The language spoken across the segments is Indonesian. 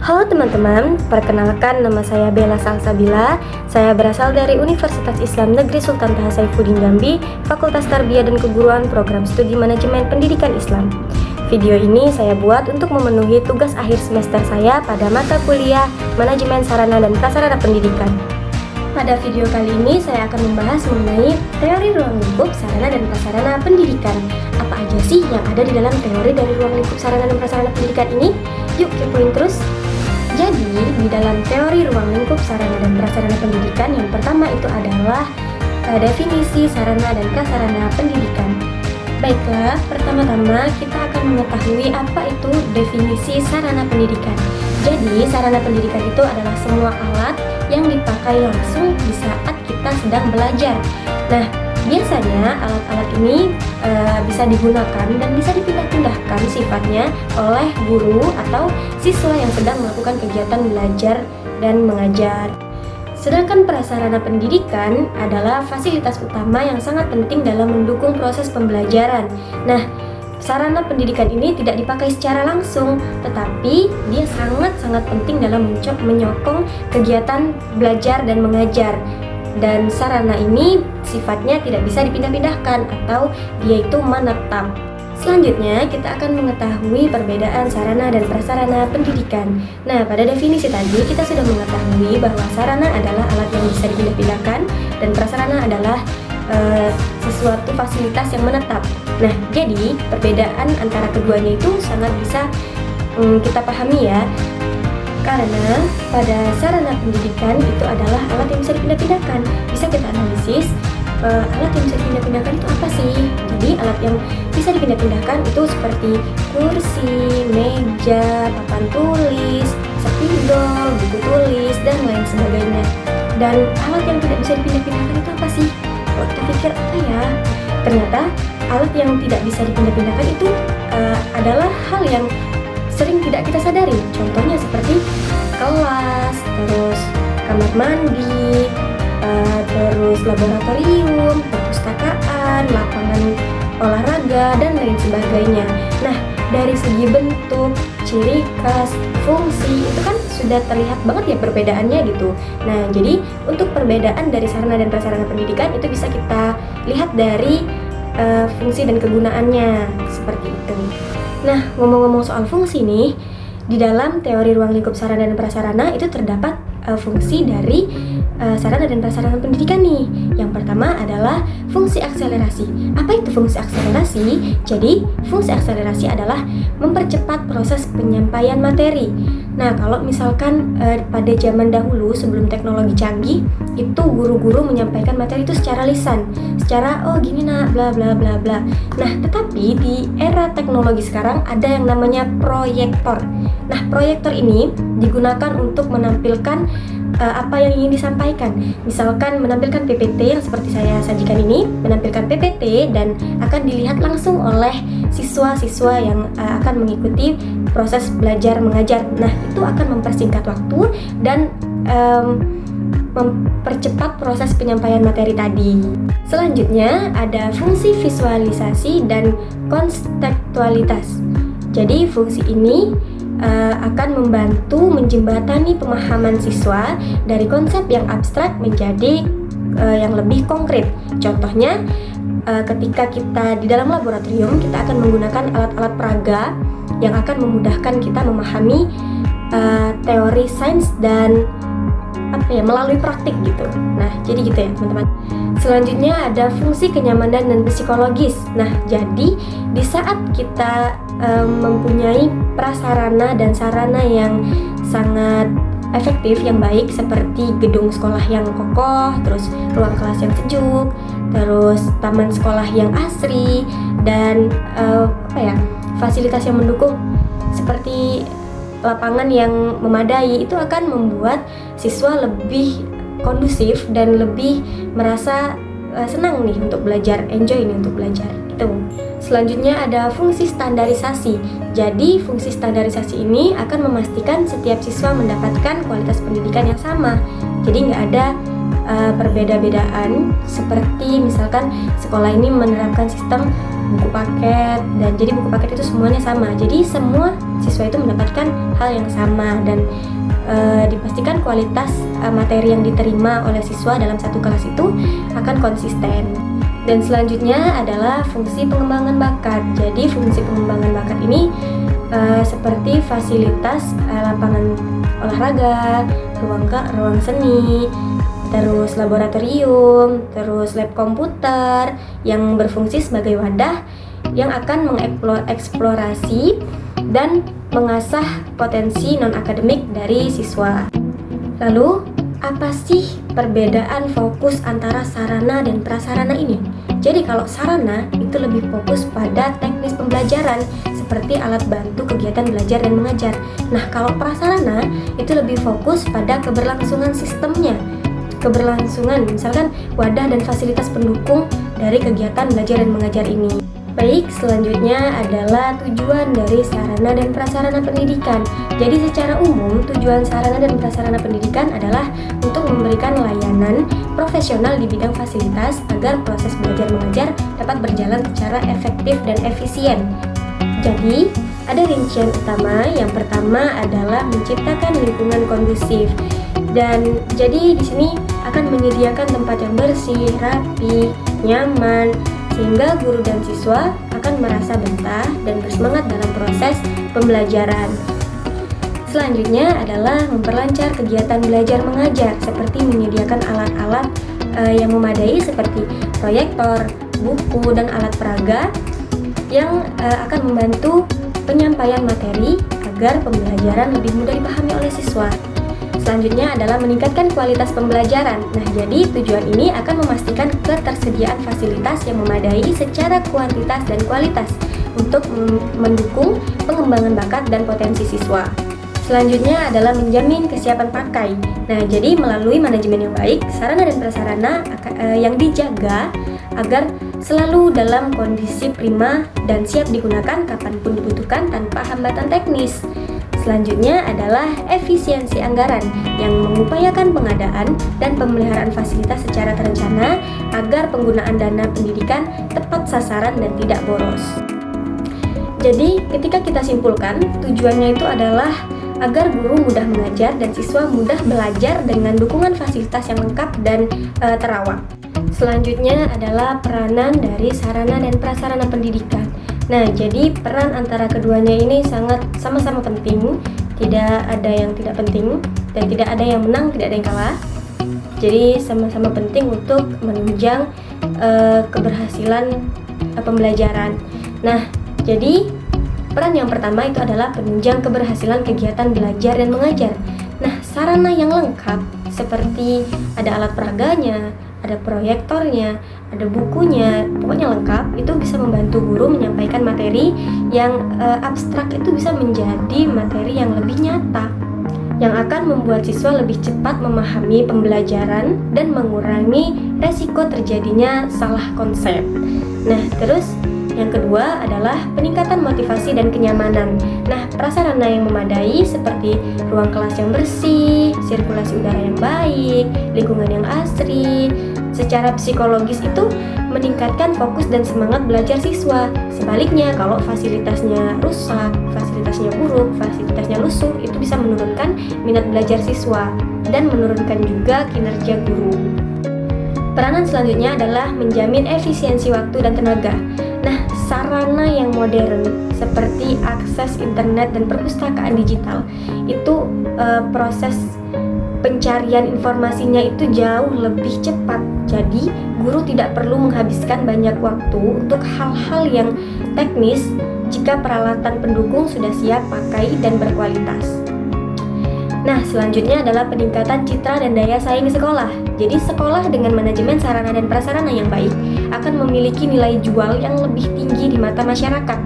Halo teman-teman, perkenalkan nama saya Bella Salsabila. Saya berasal dari Universitas Islam Negeri Sultan Taha Saifuddin Jambi, Fakultas Tarbiyah dan Keguruan Program Studi Manajemen Pendidikan Islam. Video ini saya buat untuk memenuhi tugas akhir semester saya pada mata kuliah Manajemen Sarana dan Prasarana Pendidikan. Pada video kali ini saya akan membahas mengenai teori ruang lingkup sarana dan prasarana pendidikan. Apa aja sih yang ada di dalam teori dari ruang lingkup sarana dan prasarana pendidikan ini? Yuk kepoin terus! Jadi, di dalam teori ruang lingkup sarana dan prasarana pendidikan, yang pertama itu adalah definisi sarana dan prasarana pendidikan. Baiklah, pertama-tama kita akan mengetahui apa itu definisi sarana pendidikan. Jadi, sarana pendidikan itu adalah semua alat yang dipakai langsung di saat kita sedang belajar. Nah, biasanya alat-alat ini bisa digunakan dan bisa dipindah-pindahkan sifatnya oleh guru atau siswa yang sedang melakukan kegiatan belajar dan mengajar. Sedangkan prasarana pendidikan adalah fasilitas utama yang sangat penting dalam mendukung proses pembelajaran. Nah, sarana pendidikan ini tidak dipakai secara langsung, tetapi dia sangat-sangat penting dalam menyokong kegiatan belajar dan mengajar. Dan sarana ini sifatnya tidak bisa dipindah-pindahkan atau dia itu menetap. Selanjutnya kita akan mengetahui perbedaan sarana dan prasarana pendidikan. Nah, pada definisi tadi kita sudah mengetahui bahwa sarana adalah alat yang bisa dipindah-pindahkan dan prasarana adalah sesuatu fasilitas yang menetap. Nah, jadi perbedaan antara keduanya itu sangat bisa kita pahami ya. Karena pada sarana pendidikan itu adalah alat yang bisa dipindah-pindahkan. Bisa kita analisis alat yang bisa dipindah-pindahkan itu apa sih? Jadi alat yang bisa dipindah-pindahkan itu seperti kursi, meja, papan tulis, spidol, buku tulis, dan lain sebagainya. Dan alat yang tidak bisa dipindah-pindahkan itu apa sih? Kalau kita pikir apa ya? Ternyata alat yang tidak bisa dipindah-pindahkan itu adalah hal yang sering tidak kita sadari. Contohnya seperti kelas, terus kamar mandi, terus laboratorium, perpustakaan, lapangan olahraga, dan lain sebagainya. Nah, dari segi bentuk, ciri khas, fungsi, itu kan sudah terlihat banget ya perbedaannya gitu. Nah, jadi untuk perbedaan dari sarana dan prasarana pendidikan itu bisa kita lihat dari fungsi dan kegunaannya, seperti itu. Nah, ngomong-ngomong soal fungsi nih, di dalam teori ruang lingkup sarana dan prasarana itu terdapat fungsi dari sarana dan prasarana pendidikan nih. Yang pertama adalah fungsi akselerasi. Apa itu fungsi akselerasi? Jadi, fungsi akselerasi adalah mempercepat proses penyampaian materi. Nah, kalau misalkan pada zaman dahulu sebelum teknologi canggih, itu guru-guru menyampaikan materi itu secara lisan, secara oh gini nak, bla bla bla bla. Nah, tetapi di era teknologi sekarang ada yang namanya proyektor. Nah, proyektor ini digunakan untuk menampilkan apa yang ingin disampaikan. Misalkan menampilkan PPT yang seperti saya sajikan ini, menampilkan PPT dan akan dilihat langsung oleh siswa-siswa yang akan mengikuti proses belajar mengajar. Nah, itu akan mempersingkat waktu dan mempercepat proses penyampaian materi tadi. Selanjutnya ada fungsi visualisasi dan kontekstualitas. Jadi fungsi ini akan membantu menjembatani pemahaman siswa dari konsep yang abstrak menjadi yang lebih konkret. Contohnya, ketika kita di dalam laboratorium, kita akan menggunakan alat-alat peraga yang akan memudahkan kita memahami teori sains dan melalui praktik gitu. Nah, jadi gitu ya teman-teman. Selanjutnya ada fungsi kenyamanan dan psikologis. Nah, jadi di saat kita mempunyai prasarana dan sarana yang sangat efektif, yang baik, seperti gedung sekolah yang kokoh, terus ruang kelas yang sejuk, terus taman sekolah yang asri, dan fasilitas yang mendukung seperti lapangan yang memadai, itu akan membuat siswa lebih kondusif dan lebih merasa senang nih untuk belajar, enjoy nih untuk belajar gitu. Selanjutnya ada fungsi standarisasi. Jadi fungsi standarisasi ini akan memastikan setiap siswa mendapatkan kualitas pendidikan yang sama. Jadi nggak ada perbeda-bedaan, seperti misalkan sekolah ini menerapkan sistem buku paket, dan jadi buku paket itu semuanya sama. Jadi semua siswa itu mendapatkan hal yang sama dan dipastikan kualitas materi yang diterima oleh siswa dalam satu kelas itu akan konsisten. Dan selanjutnya adalah fungsi pengembangan bakat. Jadi fungsi pengembangan bakat ini seperti fasilitas lapangan olahraga, ruang seni, terus laboratorium, terus lab komputer yang berfungsi sebagai wadah yang akan mengeksplorasi dan mengasah potensi non-akademik dari siswa. Lalu, apa sih perbedaan fokus antara sarana dan prasarana ini? Jadi kalau sarana itu lebih fokus pada teknis pembelajaran seperti alat bantu kegiatan belajar dan mengajar. Nah, kalau prasarana itu lebih fokus pada keberlangsungan sistemnya. Keberlangsungan, misalkan wadah dan fasilitas pendukung dari kegiatan belajar dan mengajar ini. Baik, selanjutnya adalah tujuan dari sarana dan prasarana pendidikan. Jadi secara umum, tujuan sarana dan prasarana pendidikan adalah untuk memberikan layanan profesional di bidang fasilitas agar proses belajar mengajar dapat berjalan secara efektif dan efisien. Jadi, ada rincian utama. Yang pertama adalah menciptakan lingkungan kondusif. Dan jadi di sini akan menyediakan tempat yang bersih, rapi, nyaman, sehingga guru dan siswa akan merasa betah dan bersemangat dalam proses pembelajaran. Selanjutnya adalah memperlancar kegiatan belajar mengajar seperti menyediakan alat-alat yang memadai seperti proyektor, buku, dan alat peraga yang akan membantu penyampaian materi agar pembelajaran lebih mudah dipahami oleh siswa. Selanjutnya adalah meningkatkan kualitas pembelajaran. Nah, jadi tujuan ini akan memastikan ketersediaan fasilitas yang memadai secara kuantitas dan kualitas untuk mendukung pengembangan bakat dan potensi siswa. Selanjutnya adalah menjamin kesiapan pakai. Nah, jadi melalui manajemen yang baik, sarana dan prasarana yang dijaga agar selalu dalam kondisi prima dan siap digunakan kapanpun dibutuhkan tanpa hambatan teknis. Selanjutnya adalah efisiensi anggaran yang mengupayakan pengadaan dan pemeliharaan fasilitas secara terencana agar penggunaan dana pendidikan tepat sasaran dan tidak boros. Jadi, ketika kita simpulkan, tujuannya itu adalah agar guru mudah mengajar dan siswa mudah belajar dengan dukungan fasilitas yang lengkap dan terawat. Selanjutnya adalah peranan dari sarana dan prasarana pendidikan. Nah, jadi peran antara keduanya ini sangat sama-sama penting, tidak ada yang tidak penting, dan tidak ada yang menang, tidak ada yang kalah. Jadi sama-sama penting untuk menunjang keberhasilan pembelajaran. Nah, jadi peran yang pertama itu adalah penunjang keberhasilan kegiatan belajar dan mengajar. Nah, sarana yang lengkap seperti ada alat peraganya, ada proyektornya, ada bukunya, pokoknya lengkap, itu bisa membantu guru menyampaikan materi yang abstrak itu bisa menjadi materi yang lebih nyata, yang akan membuat siswa lebih cepat memahami pembelajaran dan mengurangi resiko terjadinya salah konsep. Nah, terus yang kedua adalah peningkatan motivasi dan kenyamanan. Nah, prasarana yang memadai seperti ruang kelas yang bersih, sirkulasi udara yang baik, lingkungan yang asri, secara psikologis itu meningkatkan fokus dan semangat belajar siswa. Sebaliknya, kalau fasilitasnya rusak, fasilitasnya buruk, fasilitasnya lusuh, itu bisa menurunkan minat belajar siswa dan menurunkan juga kinerja guru. Peranan selanjutnya adalah menjamin efisiensi waktu dan tenaga. Nah, sarana yang modern seperti akses internet dan perpustakaan digital itu proses pencarian informasinya itu jauh lebih cepat. Jadi, guru tidak perlu menghabiskan banyak waktu untuk hal-hal yang teknis jika peralatan pendukung sudah siap pakai dan berkualitas. Nah, selanjutnya adalah peningkatan citra dan daya saing sekolah. Jadi, sekolah dengan manajemen sarana dan prasarana yang baik akan memiliki nilai jual yang lebih tinggi di mata masyarakat.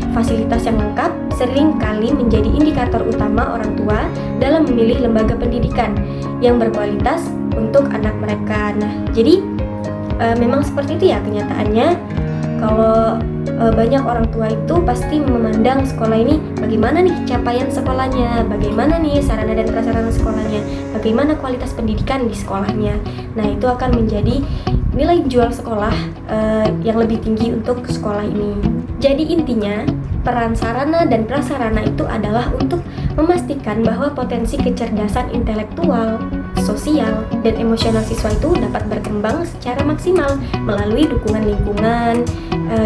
Fasilitas yang lengkap sering kali menjadi indikator utama orang tua dalam memilih lembaga pendidikan yang berkualitas untuk anak mereka. Nah, jadi memang seperti itu ya kenyataannya. Kalau banyak orang tua itu pasti memandang sekolah ini bagaimana nih capaian sekolahnya, bagaimana nih sarana dan prasarana sekolahnya, bagaimana kualitas pendidikan di sekolahnya. Nah, itu akan menjadi nilai jual sekolah yang lebih tinggi untuk sekolah ini. Jadi intinya, peran sarana dan prasarana itu adalah untuk memastikan bahwa potensi kecerdasan intelektual, sosial, dan emosional siswa itu dapat berkembang secara maksimal melalui dukungan lingkungan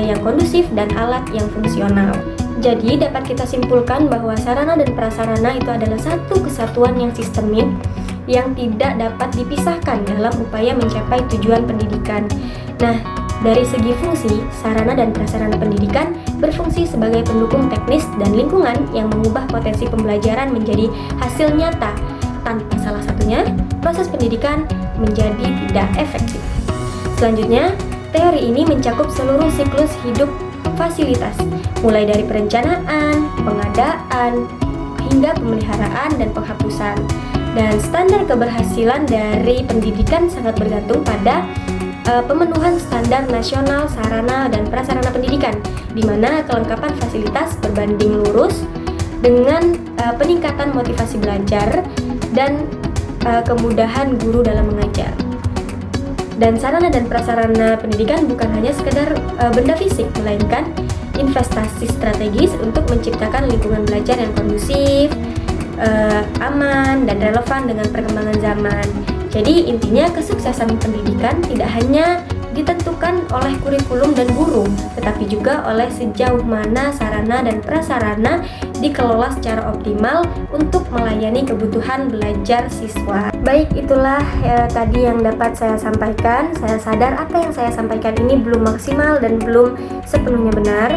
yang kondusif dan alat yang fungsional. Jadi dapat kita simpulkan bahwa sarana dan prasarana itu adalah satu kesatuan yang sistemik yang tidak dapat dipisahkan dalam upaya mencapai tujuan pendidikan. Nah, dari segi fungsi, sarana dan prasarana pendidikan berfungsi sebagai pendukung teknis dan lingkungan yang mengubah potensi pembelajaran menjadi hasil nyata. Tanpa salah satunya, proses pendidikan menjadi tidak efektif. Selanjutnya, teori ini mencakup seluruh siklus hidup fasilitas, mulai dari perencanaan, pengadaan, hingga pemeliharaan dan penghapusan. Dan standar keberhasilan dari pendidikan sangat bergantung pada pemenuhan standar nasional sarana dan prasarana pendidikan, di mana kelengkapan fasilitas berbanding lurus dengan peningkatan motivasi belajar dan kemudahan guru dalam mengajar. Dan sarana dan prasarana pendidikan bukan hanya sekedar benda fisik, melainkan investasi strategis untuk menciptakan lingkungan belajar yang kondusif, aman, dan relevan dengan perkembangan zaman. Jadi intinya kesuksesan pendidikan tidak hanya ditentukan oleh kurikulum dan guru, tetapi juga oleh sejauh mana sarana dan prasarana dikelola secara optimal untuk melayani kebutuhan belajar siswa. Baik, itulah tadi yang dapat saya sampaikan. Saya sadar apa yang saya sampaikan ini belum maksimal dan belum sepenuhnya benar,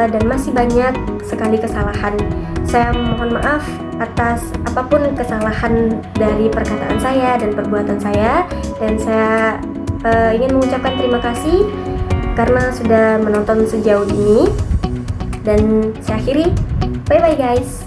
dan masih banyak sekali kesalahan. Saya mohon maaf atas apapun kesalahan dari perkataan saya dan perbuatan saya, dan saya ingin mengucapkan terima kasih karena sudah menonton sejauh ini. Dan saya akhiri, bye bye guys.